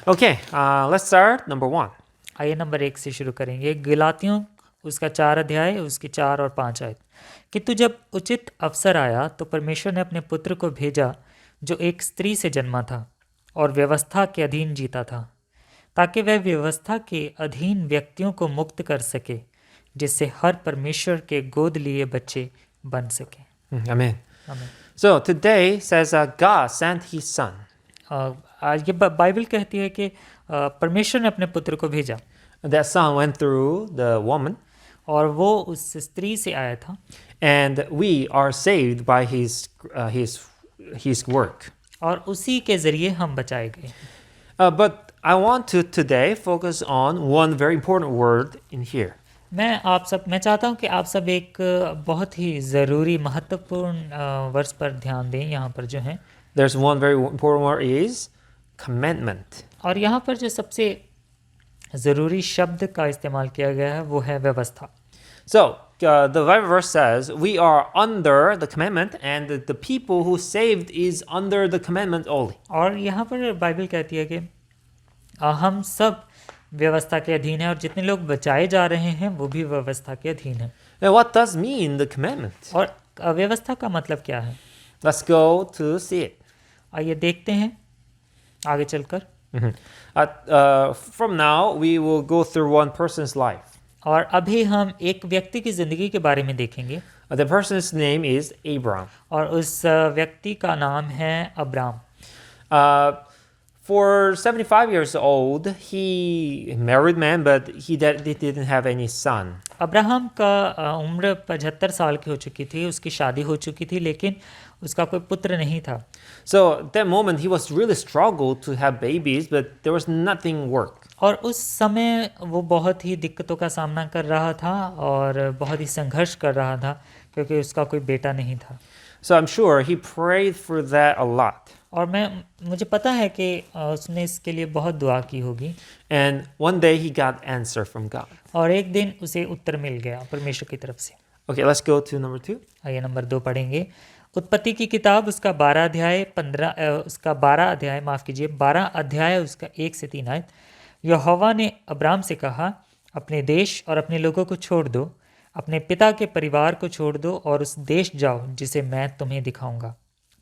Okay, let's start. Number 1. आइए number 1 से शुरू करेंगे। गलातियों उसका 4 अध्याय उसके 4 और 5 आयत। किंतु जब उचित अवसर आया तो परमेश्वर ने अपने पुत्र को भेजा जो एक स्त्री से जन्मा था और व्यवस्था के अधीन जीता था, ताकि वह व्यवस्था के अधीन व्यक्तियों को मुक्त कर सके, जिससे हर परमेश्वर के गोद लिए बच्चे बन सके। Amen. आमीन। So today says God sent His Son. आज ये बाइबल कहती है कि परमेश्वर ने अपने पुत्र को भेजा That Son went through the woman, और वो उस स्त्री से आया था and we are saved by His work. और उसी के ज़रिए हम बचाए गए। But I want to today focus on one very important word in here. मैं चाहता हूँ कि आप सब एक बहुत ही ज़रूरी महत्वपूर्ण वर्ष पर ध्यान दें। यहाँ पर जो है There's one very important word is commandment. और यहाँ पर जो सबसे ज़रूरी शब्द का इस्तेमाल किया गया है वो है व्यवस्था। So the Bible verse says we are under the commandment, and the people who saved is under the commandment only. और यहाँ पर बाइबल कहती है कि हम सब व्यवस्था के अधीन हैं और जितने लोग बचाए जा रहे हैं वो भी व्यवस्था के अधीन हैं। Now, what does mean the commandment? और व्यवस्था का मतलब क्या है, Let's go to see it. आइए देखते हैं आगे चलकर। From now, we will go through one person's life. और अभी हम एक व्यक्ति की ज़िंदगी के बारे में देखेंगे The person's name is Abram. और उस व्यक्ति का नाम है Abram. For 75 years old, he married man, but he didn't have any son. Abraham का उम्र 75 साल की हो चुकी थी, उसकी शादी हो चुकी थी, लेकिन उसका कोई पुत्र नहीं था। So at that moment, he was really struggled to have babies, but there was nothing work. और उस समय वो बहुत ही दिक्कतों का सामना कर रहा था और बहुत ही संघर्ष कर रहा था क्योंकि उसका कोई बेटा नहीं था। So I'm sure he prayed for that a lot. और मुझे पता है कि उसने इसके लिए बहुत दुआ की होगी। And one day he got answer from God. और एक दिन उसे उत्तर मिल गया परमेश्वर की तरफ से। Okay, let's go to number 2. आइए नंबर 2 पढ़ेंगे। उत्पत्ति की किताब उसका 12 अध्याय 12 अध्याय उसका 1 से 3 आयत। यहोवा ने अब्राम से कहा, अपने देश और अपने लोगों को छोड़ दो, अपने पिता के परिवार को छोड़ दो और उस देश जाओ जिसे मैं तुम्हें दिखाऊंगा।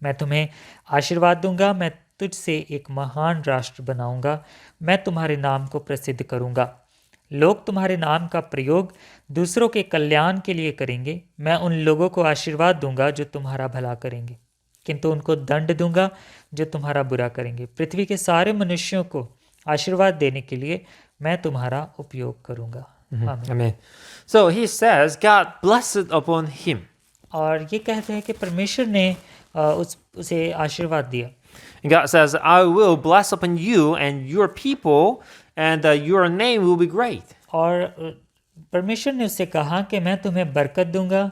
मैं तुम्हें आशीर्वाद दूंगा, मैं तुझसे एक महान राष्ट्र बनाऊंगा, मैं तुम्हारे नाम को प्रसिद्ध करूंगा, लोग तुम्हारे नाम का प्रयोग दूसरों के कल्याण के लिए करेंगे। मैं उन लोगों को आशीर्वाद दूंगा जो तुम्हारा भला करेंगे, किंतु उनको दंड दूंगा जो तुम्हारा बुरा करेंगे। पृथ्वी के सारे मनुष्यों को आशीर्वाद देने के लिए मैं तुम्हारा उपयोग करूंगा। Amen. So he says God blessed upon him. और ये कहते हैं कि परमेश्वर ने उसे आशीर्वाद दिया। And God says, I will bless upon you and your people, and your name will be great. और परमेश्वर ने उससे कहा कि मैं तुम्हें बरकत दूंगा,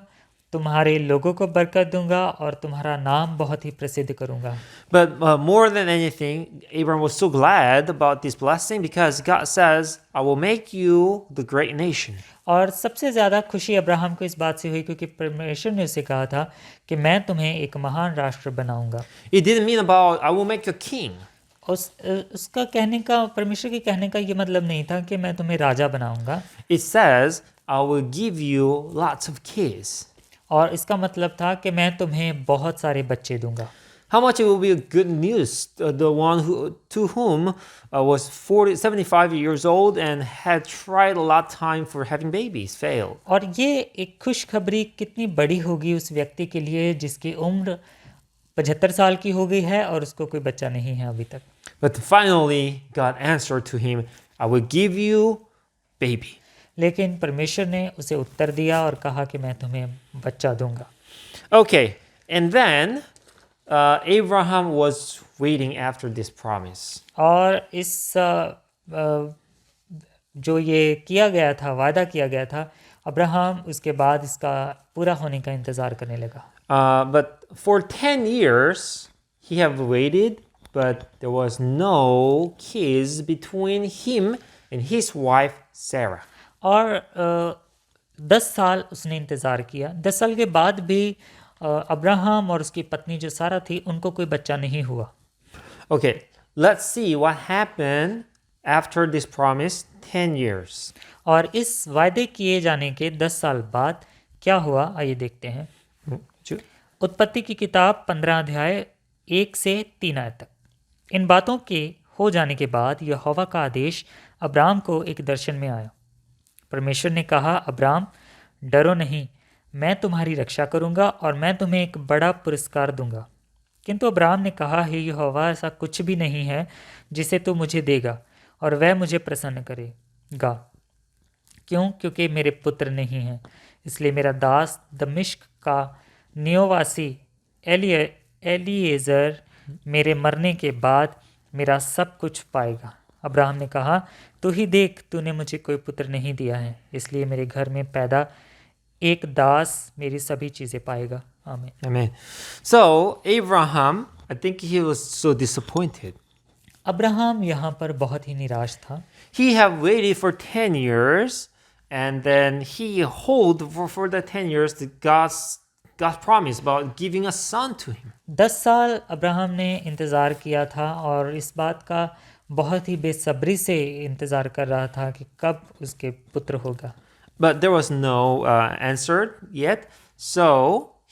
तुम्हारे लोगों को बरकत दूंगा और तुम्हारा नाम बहुत ही प्रसिद्ध करूंगा। But more than anything, Abraham was so glad about this blessing because God says, I will make you the great nation. और सबसे ज़्यादा खुशी अब्राहम को इस बात से हुई क्योंकि परमेश्वर ने उसे कहा था कि मैं तुम्हें एक महान राष्ट्र बनाऊंगा। It didn't mean about, I will make you a king. उसका कहने का, परमेश्वर के कहने का ये मतलब नहीं था कि मैं तुम्हें राजा बनाऊंगा। It says, I will give you lots of kids. और इसका मतलब था कि मैं तुम्हें बहुत सारे बच्चे दूंगा। How much it will be a good news the one to whom was 75 years old and had tried a lot of time for having babies failed. और ये एक खुशखबरी कितनी बड़ी होगी उस व्यक्ति के लिए जिसकी उम्र 75 साल की हो गई है और उसको कोई बच्चा नहीं है अभी तक। But finally God answered to him, I will give you baby. लेकिन परमेश्वर ने उसे उत्तर दिया और कहा कि मैं तुम्हें बच्चा दूंगा। Okay, and then Abraham was waiting after this promise. और इस जो ये किया गया था, वादा किया गया था, अब्राहम उसके बाद इसका पूरा होने का इंतज़ार करने लगा। But for 10 years he have waited, but there was no kids between him and his wife Sarah. और 10 साल उसने इंतज़ार किया। 10 साल के बाद भी अब्राहम और उसकी पत्नी जो सारा थी उनको कोई बच्चा नहीं हुआ। Okay, Let's see what happened after this promise 10 years. और इस वायदे किए जाने के 10 साल बाद क्या हुआ, आइए देखते हैं। उत्पत्ति की किताब 15 अध्याय 1 से 3 आयत तक। इन बातों के हो जाने के बाद यहोवा का आदेश अब्राम को एक दर्शन में आया। परमेश्वर ने कहा, अब्राम डरो नहीं, मैं तुम्हारी रक्षा करूंगा और मैं तुम्हें एक बड़ा पुरस्कार दूंगा। किंतु अब्राम ने कहा, हे यहोवा, ऐसा कुछ भी नहीं है जिसे तू मुझे देगा और वह मुझे प्रसन्न करेगा। क्यों? क्योंकि मेरे पुत्र नहीं हैं। इसलिए मेरा दास दमिश्क का नियोवासी एलीएजर मेरे मरने के बाद मेरा सब कुछ पाएगा। अब्राहम ने कहा, तू ही देख, तूने मुझे कोई पुत्र नहीं दिया है, इसलिए मेरे घर में पैदा एक दास मेरी सभी चीज़ें पाएगा। आमीन। Amen. So Abraham, I think he was so disappointed. Abraham यहाँ पर बहुत ही निराश था। He had waited for 10 years, and then he held for the 10 years God's promise about giving a son to him. 10 साल अब्राहम ने इंतज़ार किया था और इस बात का बहुत ही बेसब्री से इंतज़ार कर रहा था कि कब उसके पुत्र होगा। But there was no answer yet, so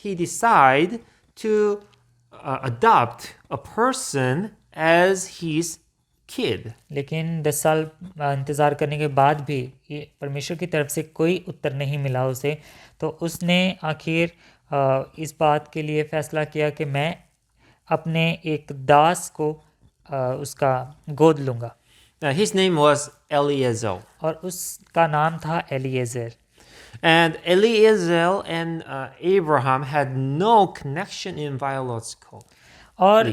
he decided to adopt a person as his kid. लेकिन 10 साल इंतज़ार करने के बाद भी ये परमेश्वर की तरफ से कोई उत्तर नहीं मिला उसे, तो उसने आखिर इस बात के लिए फ़ैसला किया कि मैं अपने एक दास को उसका गोद लूँगा। His name was Eliezer. और उसका नाम था Eliezer. And Eliezer and Abraham had no connection in biological. और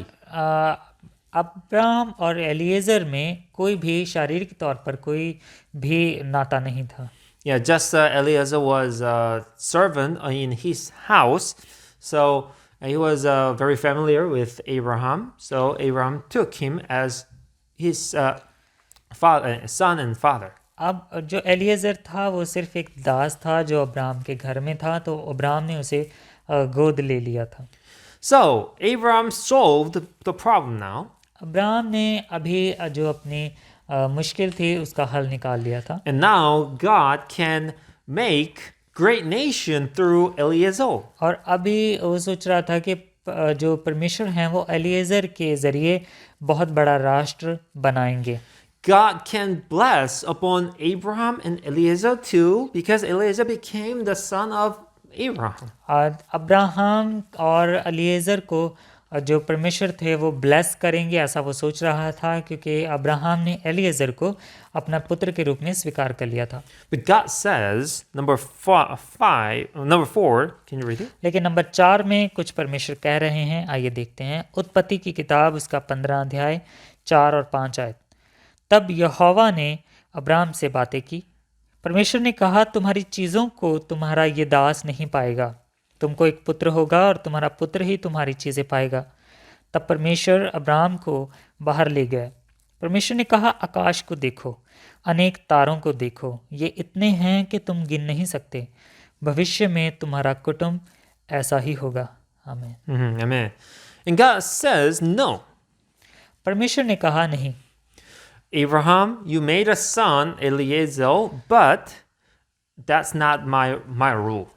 अब्राहम और एलीएजर में कोई भी शारीरिक तौर पर कोई भी नाता नहीं था। Yeah, just Eliezer was a servant in his house, so he was very familiar with Abraham. So Abraham took him as his son and father. अब जो एलीएजर था वो सिर्फ एक दास था जो अब्राहम के घर में था, तो अब्राहम ने उसे गोद ले लिया था। So Abraham solved the problem now. Abraham ने अभी जो अपनी मुश्किल थी उसका हल निकाल लिया था। And now God can make great nation through Eliezer. और अभी वो सोच रहा था कि जो परमेश्वर हैं वो एलीएजर के ज़रिए बहुत बड़ा राष्ट्र बनाएंगे। God can bless upon Abraham and Eliezer too, because Eliezer became the son of Abraham. और अब्राहम और एलीएजर को जो परमेश्वर थे वो ब्लेस करेंगे, ऐसा वो सोच रहा था, क्योंकि अब्राहम ने एलीएजर को अपना पुत्र के रूप में स्वीकार कर लिया था। But God says, number 4, can you read it? लेकिन नंबर 4 में कुछ परमेश्वर कह रहे हैं, आइए देखते हैं। उत्पत्ति की किताब उसका 15 अध्याय 4 और 5 आयत। तब यहोवा ने अब्राहम से बातें की। परमेश्वर ने कहा, तुम्हारी चीज़ों को तुम्हारा ये दास नहीं पाएगा, तुमको एक पुत्र होगा और तुम्हारा पुत्र ही तुम्हारी चीज़ें पाएगा। तब परमेश्वर अब्राहम को बाहर ले गए। परमेश्वर ने कहा, आकाश को देखो, अनेक तारों को देखो, ये इतने हैं कि तुम गिन नहीं सकते। भविष्य में तुम्हारा कुटुंब ऐसा ही होगा। आमीन। Amen. And God says, no. परमेश्वर ने कहा, नहीं। Abraham, you made a son, Eliezer, but that's not my rule.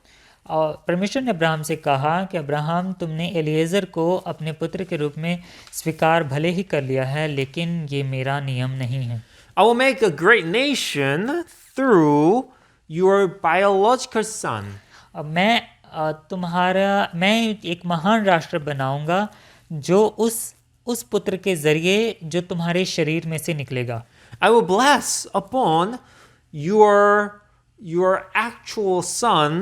और परमेश्वर ने अब्राहम से कहा कि अब्राहम, तुमने एलीएजर को अपने पुत्र के रूप में स्वीकार भले ही कर लिया है, लेकिन ये मेरा नियम नहीं है। I will make a great nation through your biological son. अब मैं एक महान राष्ट्र बनाऊंगा जो उस पुत्र के जरिए जो तुम्हारे शरीर में से निकलेगा। I will bless upon your actual son.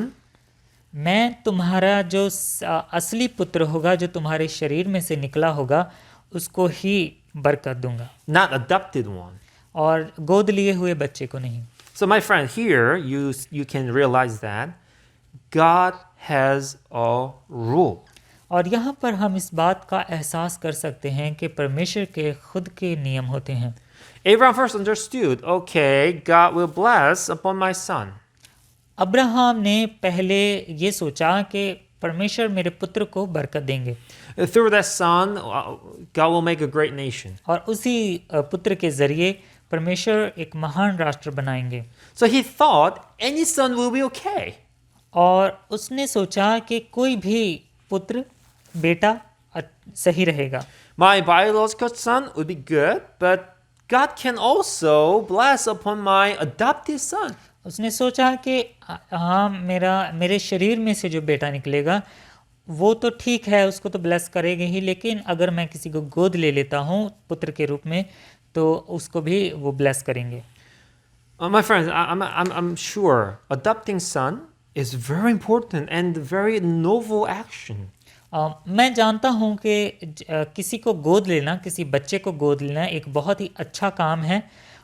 मैं तुम्हारा जो असली पुत्र होगा, जो तुम्हारे शरीर में से निकला होगा, उसको ही बरकत दूंगा, Not adopted one. और गोद लिए हुए बच्चे को नहीं। So my friend, here you can realize that God has a rule. और यहाँ पर हम इस बात का एहसास कर सकते हैं कि परमेश्वर के खुद के नियम होते हैं। Abraham first understood, okay, God will bless upon my son. Abraham ने पहले ये सोचा कि परमेश्वर मेरे पुत्र को बरकत देंगे Through that son, God will make a great nation. और उसी पुत्र के जरिए परमेश्वर एक महान राष्ट्र बनाएंगे। So he thought any son will be okay. और उसने सोचा कि कोई भी पुत्र बेटा सही रहेगा। My biological son would be good, but God can also bless upon my adopted son. उसने सोचा कि हाँ मेरे शरीर में से जो बेटा निकलेगा वो तो ठीक है, उसको तो ब्लेस करेगा ही, लेकिन अगर मैं किसी को गोद ले लेता हूँ पुत्र के रूप में तो उसको भी वो ब्लेस करेंगे। My friends, I'm sure adopting son is very important and very noble action. मैं जानता हूँ कि किसी को गोद लेना, किसी बच्चे को गोद लेना एक बहुत ही अच्छा काम है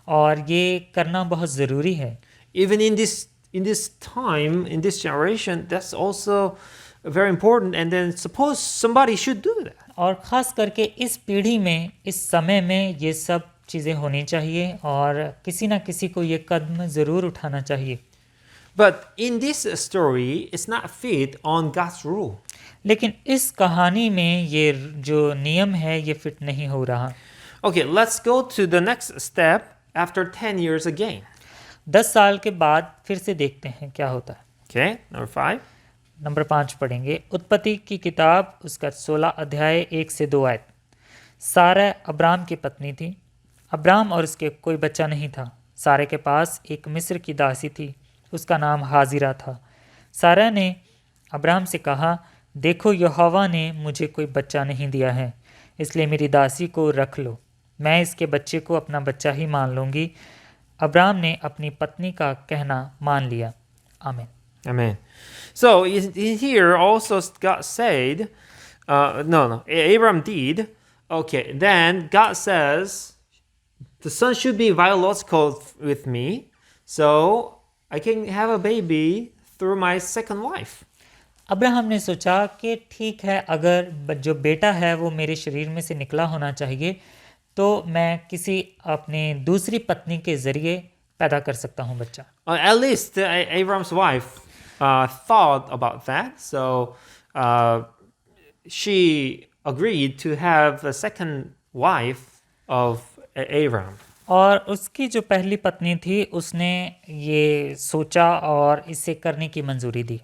और ये करना बहुत ज़रूरी है। Even in this time, in this generation, that's also very important. And then suppose somebody should do that. और ख़ास करके इस पीढ़ी में, इस समय में ये सब चीज़ें होनी चाहिए और किसी ना किसी को ये कदम ज़रूर उठाना चाहिए। But in this story, it's not fit on God's rule. लेकिन इस कहानी में ये जो नियम है ये फिट नहीं हो रहा। Okay, let's go to the next step after 10 years again. 10 साल के बाद फिर से देखते हैं क्या होता है। Okay, number 5. नंबर 5 पढ़ेंगे। उत्पत्ति की किताब उसका 16 अध्याय 1 से 2 आयत। सारा अब्राम की पत्नी थी। अब्राम और उसके कोई बच्चा नहीं था। सारे के पास एक मिस्र की दासी थी, उसका नाम हाजिरा था। सारा ने अब्राम से कहा, देखो यहोवा ने मुझे कोई बच्चा नहीं दिया है, इसलिए मेरी दासी को रख लो, मैं इसके बच्चे को अपना बच्चा ही मान लूँगी। अब्राम ने अपनी पत्नी का कहना मान लिया। आमीन। Amen. So here also God said, Abraham did. Okay, then God says, the son should be biological with me, so I can have a baby through my second wife. Abraham ने सोचा कि ठीक है, अगर जो बेटा है वो मेरे शरीर में से निकला होना चाहिए तो मैं किसी अपने दूसरी पत्नी के जरिए पैदा कर सकता हूँ बच्चा। At least Abraham's wife thought about that, so she agreed to have a second wife of Abraham. और उसकी जो पहली पत्नी थी उसने ये सोचा और इसे करने की मंजूरी दी।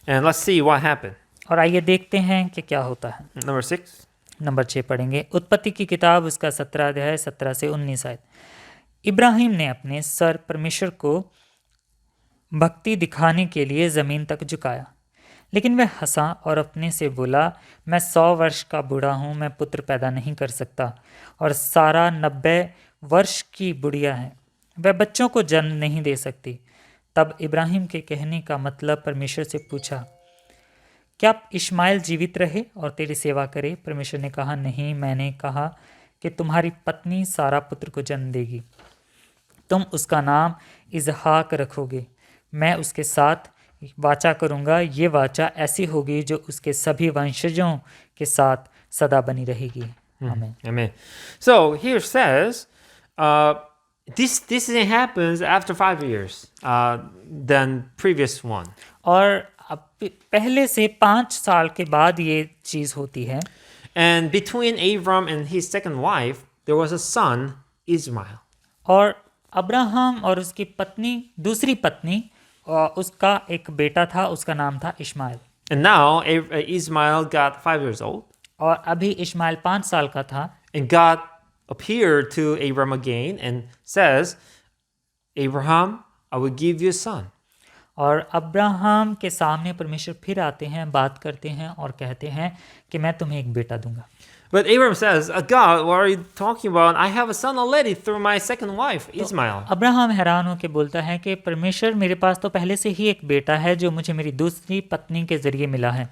And let's see what happened. और आइए देखते हैं कि क्या होता है। Number 6. नंबर 6 पढ़ेंगे। उत्पत्ति की किताब उसका 17 अध्याय 17 से 19 आयत। इब्राहिम ने अपने सर परमेश्वर को भक्ति दिखाने के लिए ज़मीन तक झुकाया, लेकिन वह हंसा और अपने से बोला, मैं 100 वर्ष का बूढ़ा हूँ, मैं पुत्र पैदा नहीं कर सकता, और सारा 90 वर्ष की बुढ़िया है, वह बच्चों को जन्म नहीं दे सकती। तब इब्राहिम के कहने का मतलब परमेश्वर से पूछा, क्या इश्माइल जीवित रहे और तेरी सेवा करे? परमेश्वर ने कहा, नहीं, मैंने कहा कि तुम्हारी पत्नी सारा पुत्र को जन्म देगी, तुम उसका नाम इसहाक रखोगे, मैं उसके साथ वाचा करूँगा, ये वाचा ऐसी होगी जो उसके सभी वंशजों के साथ सदा बनी रहेगी। आमीन। Amen. So here says, this happens after 5 years than previous one. और पहले से 5 साल के बाद ये चीज़ होती है। And between Abram and his second wife, there was a son, Ishmael. और अब्राहम और उसकी पत्नी, दूसरी पत्नी, उसका एक बेटा था, उसका नाम था Ishmael. And now Ishmael got 5 years old. और अभी इश्माइल 5 साल का था। And God appeared to Abram again and says, Abraham, I will give you a son. और अब्राहम के सामने परमेश्वर फिर आते हैं, बात करते हैं और कहते हैं कि मैं तुम्हें एक बेटा दूंगा। But Abram says, God, what are you talking about? I have a son already through my second wife, Ishmael. Abraham हैरान होकर बोलता है कि परमेश्वर, मेरे पास तो पहले से ही एक बेटा है जो मुझे मेरी दूसरी पत्नी के जरिए मिला है।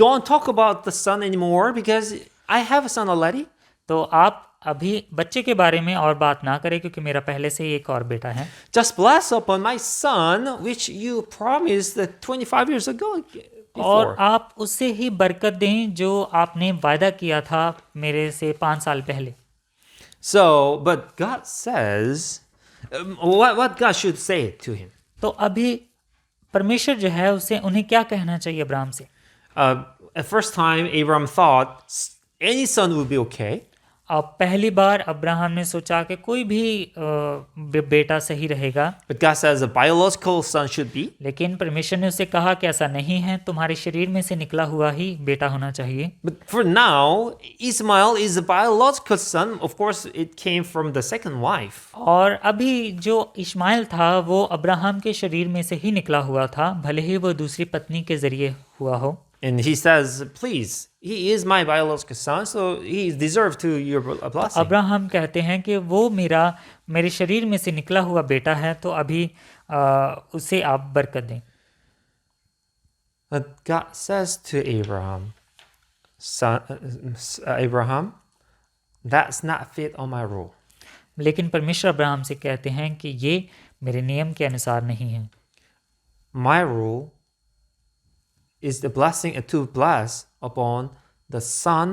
Don't talk about the son anymore because I have a son already. तो आप अभी बच्चे के बारे में और बात ना करें क्योंकि मेरा पहले से ही एक और बेटा है। Just bless upon my son, which you promised 25 years ago. और Before. आप उससे ही बरकत दें जो आपने वायदा किया था मेरे से 5 साल पहले। So, but God says, what God should say to him? तो अभी परमेश्वर जो है उसे उन्हें क्या कहना चाहिए अब्राहम से? At first time, Abraham thought any son would be okay. अब पहली बार अब्राहम ने सोचा कि कोई भी बेटा सही रहेगा, But God says a biological son should be. लेकिन परमेश्वर ने उससे कहा कि ऐसा नहीं है, तुम्हारे शरीर में से निकला हुआ ही बेटा होना चाहिए। But for now, Ismail is a biological son. Of course, it came from the second wife. और अभी जो इश्माइल था वो अब्राहम के शरीर में से ही निकला हुआ था, भले ही वो दूसरी पत्नी के जरिए हुआ हो। And he says, please, he is my biological son, so he deserves to your blessing. Abraham कहते हैं कि वो मेरे शरीर में से निकला हुआ बेटा है, तो अभी उसे आप बरकत दें। But God says to Abraham, Abraham, that's not fit on my rule. लेकिन परमेश्वर अब्राहम से कहते हैं कि ये मेरे नियम के अनुसार नहीं है। My rule is the blessing to bless upon the son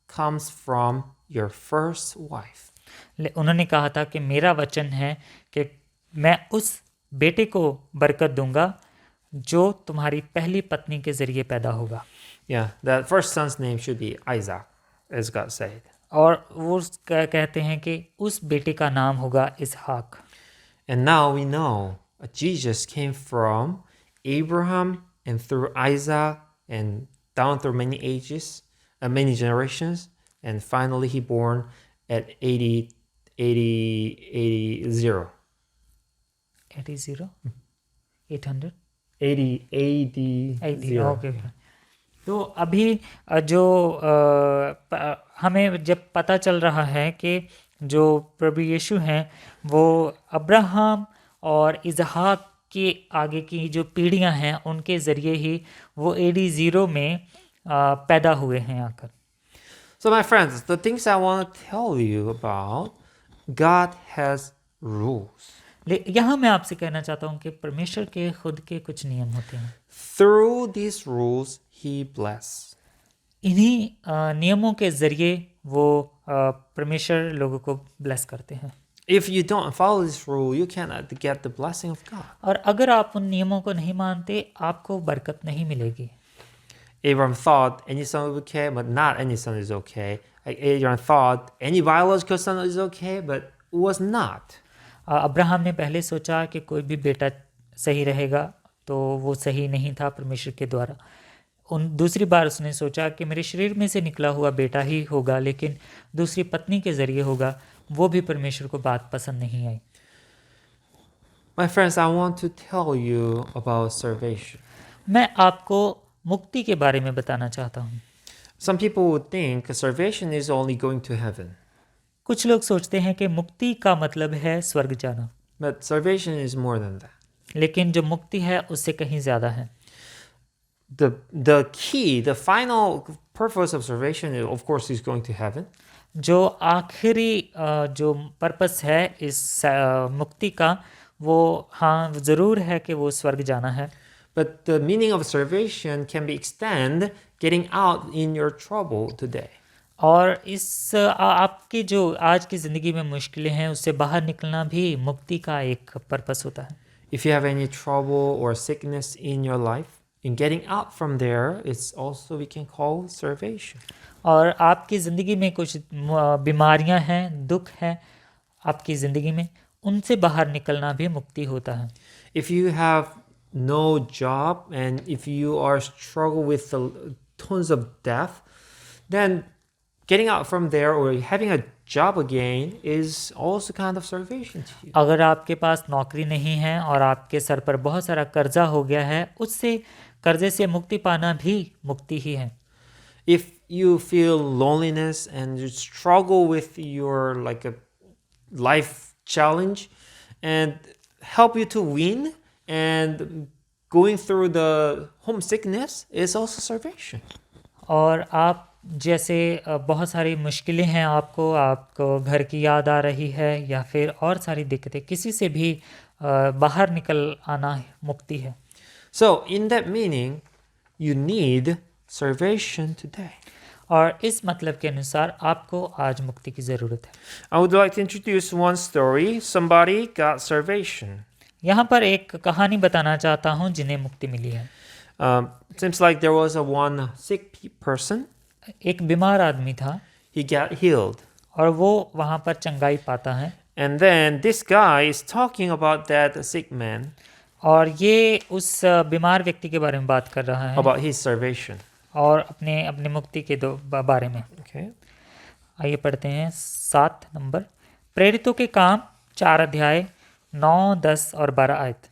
comes from your first wife. उन्होंने कहा था कि मेरा वचन है कि मैं उस बेटे को बरकत दूंगा जो तुम्हारी पहली पत्नी के जरिए पैदा होगा। Yeah, that first son's name should be Isaac, as God said. और वो कहते हैं कि उस बेटे का नाम होगा इसहाक। And now we know Jesus came from Abraham and through Isaac and down through many ages, many generations, and finally he born at 80, 0. 80 800 80 0. Okay. तो अभी जो हमें जब पता चल रहा है कि जो प्रभु यीशु हैं वो अब्राहम और इसहाक के आगे की जो पीढ़ियां हैं उनके ज़रिए ही वो AD 0 में पैदा हुए हैं आकर। So my friends, the things I want to tell you about, God has rules. यहाँ मैं आपसे कहना चाहता हूँ कि परमेश्वर के खुद के कुछ नियम होते हैं। Through these rules, He bless. इन्हीं नियमों के ज़रिए वो परमेश्वर लोगों को ब्लेस करते हैं। If you don't follow this rule, you cannot get the blessing of God. और अगर आप उन नियमों को नहीं मानते आपको बरकत नहीं मिलेगी। Abraham thought any son was okay, but not any son is okay. Abraham thought any biological son is okay, but was not. Abraham ने पहले सोचा कि कोई भी बेटा सही रहेगा, तो वो सही नहीं था परमेश्वर के द्वारा। दूसरी बार उसने सोचा कि मेरे शरीर में से निकला हुआ बेटा ही होगा, लेकिन दूसरी पत्नी के ज़रिए होगा, वो भी परमेश्वर को बात पसंद नहीं आई। My friends, I want to tell you about salvation. मैं आपको मुक्ति के बारे में बताना चाहता हूँ। Some people would think salvation is only going to heaven. कुछ लोग सोचते हैं कि मुक्ति का मतलब है स्वर्ग जाना, But salvation is more than that. लेकिन जो मुक्ति है उससे कहीं ज़्यादा है। The key, the final purpose of salvation, of course, is going to heaven. जो आखिरी जो पर्पस है इस मुक्ति का, वो हाँ ज़रूर है कि वो स्वर्ग जाना है। But the meaning of salvation can be extended getting out in your trouble today. और इस आपकी जो आज की ज़िंदगी में मुश्किलें हैं उससे बाहर निकलना भी मुक्ति का एक पर्पस होता है। If you have any trouble or sickness in your life, in getting out from there, it's also we can call salvation. और आपकी ज़िंदगी में कुछ बीमारियां हैं, दुख है आपकी ज़िंदगी में, उनसे बाहर निकलना भी मुक्ति होता है। If you have no job and if you are struggle with tons of debt, then getting out from there or having a job again is also kind of salvation to you. अगर आपके पास नौकरी नहीं है और आपके sir पर बहुत सारा कर्जा हो गया है, उससे कर्जे से मुक्ति पाना भी मुक्ति ही है। If you feel loneliness and you struggle with your like a life challenge and help you to win and going through the homesickness is also salvation. और आप जैसे बहुत सारी मुश्किलें हैं, आपको घर की याद आ रही है या फिर और सारी दिक्कतें, किसी से भी बाहर निकल आना मुक्ति है। So in that meaning, you need salvation today. और इस मतलब के अनुसार आपको आज मुक्ति की ज़रूरत है। I would like to introduce one story. Somebody got salvation. यहाँ पर एक कहानी बताना चाहता हूँ जिन्हें मुक्ति मिली है। Seems like there was a one sick person. एक बीमार आदमी था He got healed. और वो वहाँ पर चंगाई पाता है, And then this guy is talking about that sick man, और ये उस बीमार व्यक्ति के बारे में बात कर रहा है about his salvation. और अपने अपने मुक्ति के बारे में। Okay. आइए पढ़ते हैं 7 नंबर। प्रेरितों के काम 4 अध्याय 9, 10 और 12 आयत।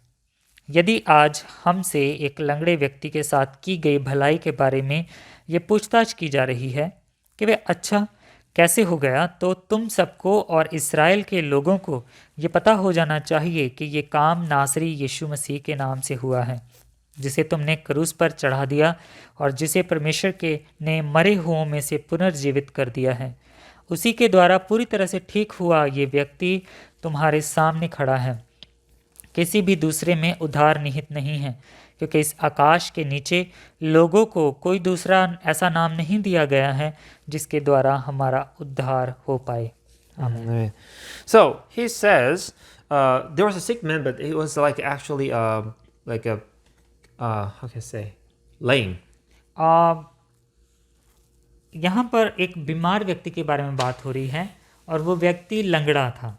यदि आज हमसे एक लंगड़े व्यक्ति के साथ की गई भलाई के बारे में ये पूछताछ की जा रही है कि वह अच्छा कैसे हो गया, तो तुम सबको और इस्राएल के लोगों को ये पता हो जाना चाहिए कि ये काम नासरी यीशु मसीह के नाम से हुआ है, जिसे तुमने क्रूस पर चढ़ा दिया और जिसे परमेश्वर के ने मरे हुओं में से पुनर्जीवित कर दिया है। उसी के द्वारा पूरी तरह से ठीक हुआ ये व्यक्ति तुम्हारे सामने खड़ा है। किसी भी दूसरे में उद्धार निहित नहीं है, क्योंकि इस आकाश के नीचे लोगों को कोई दूसरा ऐसा नाम नहीं दिया गया है जिसके द्वारा हमारा उद्धार हो पाए। Amen. So he says there was a sick man, but he was like actually like a how can I say, lame. यहाँ पर एक बीमार व्यक्ति के बारे में बात हो रही है और वो व्यक्ति लंगड़ा था।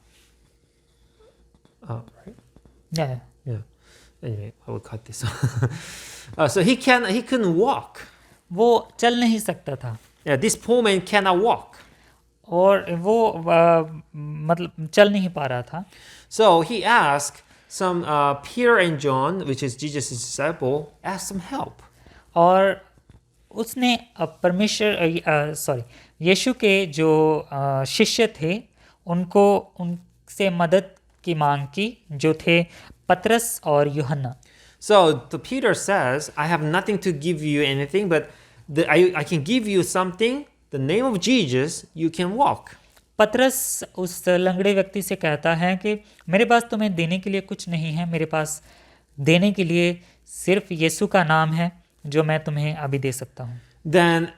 Right. Yeah. Yeah. Anyway, I will cut this. So he couldn't walk. वो चल नहीं सकता था Yeah, this poor man cannot walk. और वो मतलब चल नहीं पा रहा था। So he asked some Peter and John, which is Jesus' disciple, asked some help. और उसने यीशु के जो शिष्य थे उनसे मदद की मांग की, जो थे पतरस और यूहन्ना। So Peter says, I have nothing to give you anything, but I can give you something. The name of Jesus, you can walk. पतरस उस लंगड़े व्यक्ति से कहता है कि मेरे पास तुम्हें देने के लिए कुछ नहीं है, मेरे पास देने के लिए सिर्फ यीशु का नाम है जो मैं तुम्हें अभी दे सकता हूँ। Then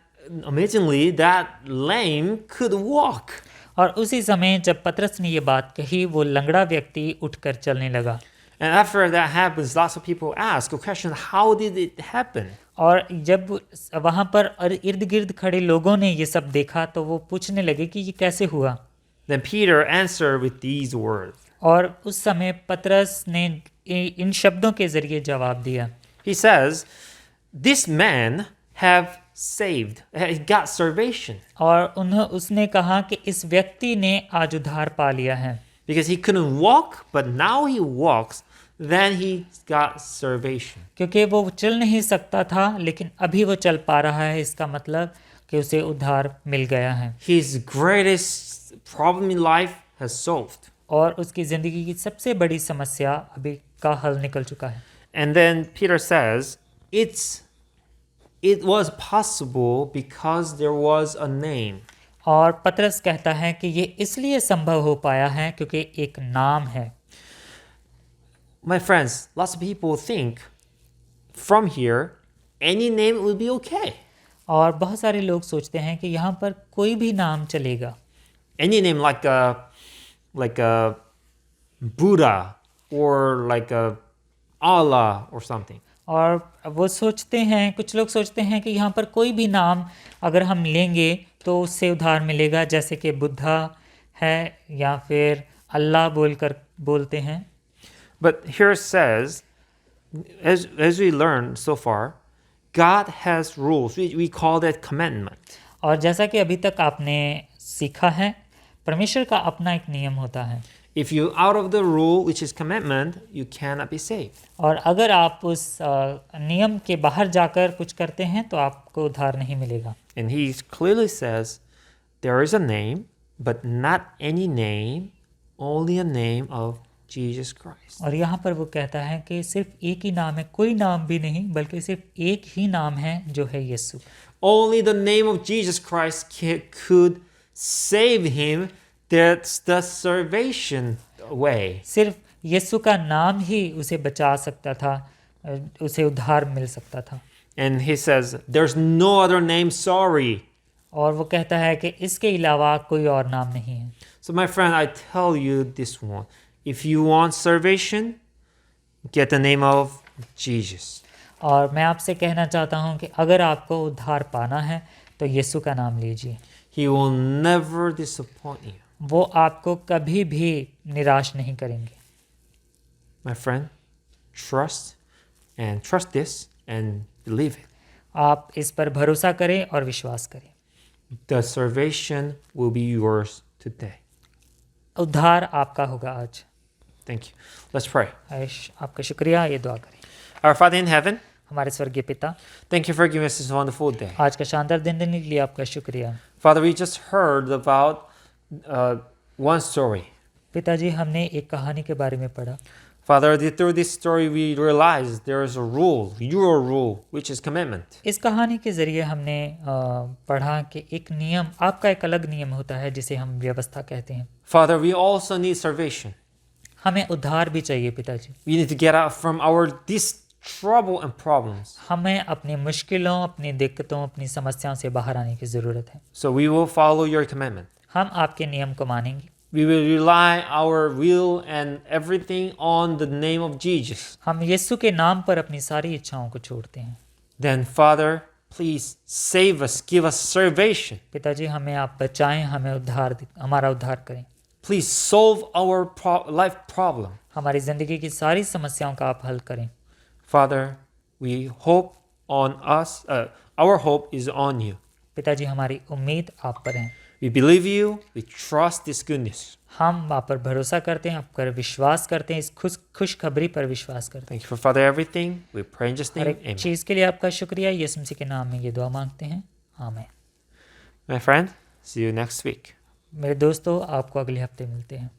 amazingly that lame could walk. और उसी समय जब पतरस ने ये बात कही, वो लंगड़ा व्यक्ति उठकर चलने लगा। And after that happens, lots of people ask a question, how did it happen? और जब वहाँ पर इर्द गिर्द खड़े लोगों ने ये सब देखा तो वो पूछने लगे कि ये कैसे हुआ। Then Peter answered with these words. और उस समय पतरस ने इन शब्दों के जरिए जवाब दिया। He says, this man have saved, he got salvation. और उसने कहा कि इस व्यक्ति ने आज उद्धार पा लिया है। Because he couldn't walk, but now he walks, then he got salvation. क्योंकि वो चल नहीं सकता था लेकिन अभी वो चल पा रहा है, इसका मतलब कि उसे उद्धार मिल गया है। His greatest problem in life has solved. और उसकी ज़िंदगी की सबसे बड़ी समस्या अभी का हल निकल चुका है। And then Peter says, it was possible because there was a name. और पतरस कहता है कि ये इसलिए संभव हो पाया है क्योंकि एक नाम है। My friends, lots of people think from here any name will be okay. और बहुत सारे लोग सोचते हैं कि यहाँ पर कोई भी नाम चलेगा। Any name like a Buddha or like a Allah or something. और वो सोचते हैं, कुछ लोग सोचते हैं कि यहाँ पर कोई भी नाम अगर हम लेंगे तो उससे उद्धार मिलेगा, जैसे कि बुद्धा है या फिर अल्लाह बोलते हैं। But here it says, as we learned so far, God has rules. We call that commandment. और जैसा कि अभी तक आपने सीखा है, परमेश्वर का अपना एक नियम होता है। If you out of the rule, which is commandment, you cannot be saved. और अगर आप उस नियम के बाहर जाकर कुछ करते हैं तो आपको उद्धार नहीं मिलेगा। And he clearly says, there is a name, but not any name, only a name of Jesus Christ. और यहाँ पर वो कहता है कि सिर्फ एक ही नाम है, कोई नाम भी नहीं, बल्कि सिर्फ एक ही नाम है जो है यीशु। Only the name of Jesus Christ could save him. That's the salvation way. सिर्फ यीशु का नाम ही उसे बचा सकता था, उसे उद्धार मिल सकता था। And he says, there's no other name, sorry. और वो कहता है कि इसके अलावा कोई और नाम नहीं है। So my friend, I tell you this one. If you want salvation, get the name of Jesus. और मैं आपसे कहना चाहता हूँ कि अगर आपको उद्धार पाना है तो यीशु का नाम लीजिए। He will never disappoint you. वो आपको कभी भी निराश नहीं करेंगे। My friend, trust this and believe it. आप इस पर भरोसा करें और विश्वास करें। The salvation will be yours today. उद्धार आपका होगा आज। Thank you. Let's pray. आपका शुक्रिया। ये दुआ करें। Our Father in heaven, हमारे स्वर्गीय पिता, thank you for giving us this wonderful day. आज का शानदार दिन देने के लिए आपका शुक्रिया। Father, we just heard about one story. पिताजी, हमने एक कहानी के बारे में पढ़ा। Father, through this story we realize there is a rule, your rule, which is commandment. इस कहानी के ज़रिए हमने पढ़ा कि एक नियम, आपका एक अलग नियम होता है जिसे हम व्यवस्था कहते हैं। Father, we also need salvation. हमें उद्धार भी चाहिए पिताजी। We need to get out from this trouble and problems. हमें अपनी मुश्किलों, अपनी दिक्कतों, अपनी समस्याओं से बाहर आने की ज़रूरत है। So we will follow your commandment. हम आपके नियम को मानेंगे। We will rely our will and everything on the name of Jesus. हम यीशु के नाम पर अपनी सारी इच्छाओं को छोड़ते हैं। Then, Father, please save us, give us salvation. पिताजी, हमें आप बचाएं, हमें हमारा उद्धार करें। Please solve our life problem. हमारी ज़िंदगी की सारी समस्याओं का आप हल करें। Father, we hope on us. Our hope is on you. पिताजी, हमारी उम्मीद आप पर है। We believe you. We trust this goodness. हम आप पर भरोसा करते हैं, आप पर विश्वास करते हैं, इस खुशखबरी पर विश्वास करते हैं। Thank you for Father everything. We pray in Jesus' her name. एक Amen. चीज़ के लिए आपका शुक्रिया। यीशु मसीह के नाम में ये दुआ मांगते हैं, आमीन। My friend, see you next week. मेरे दोस्तों, आपको अगले हफ्ते मिलते हैं।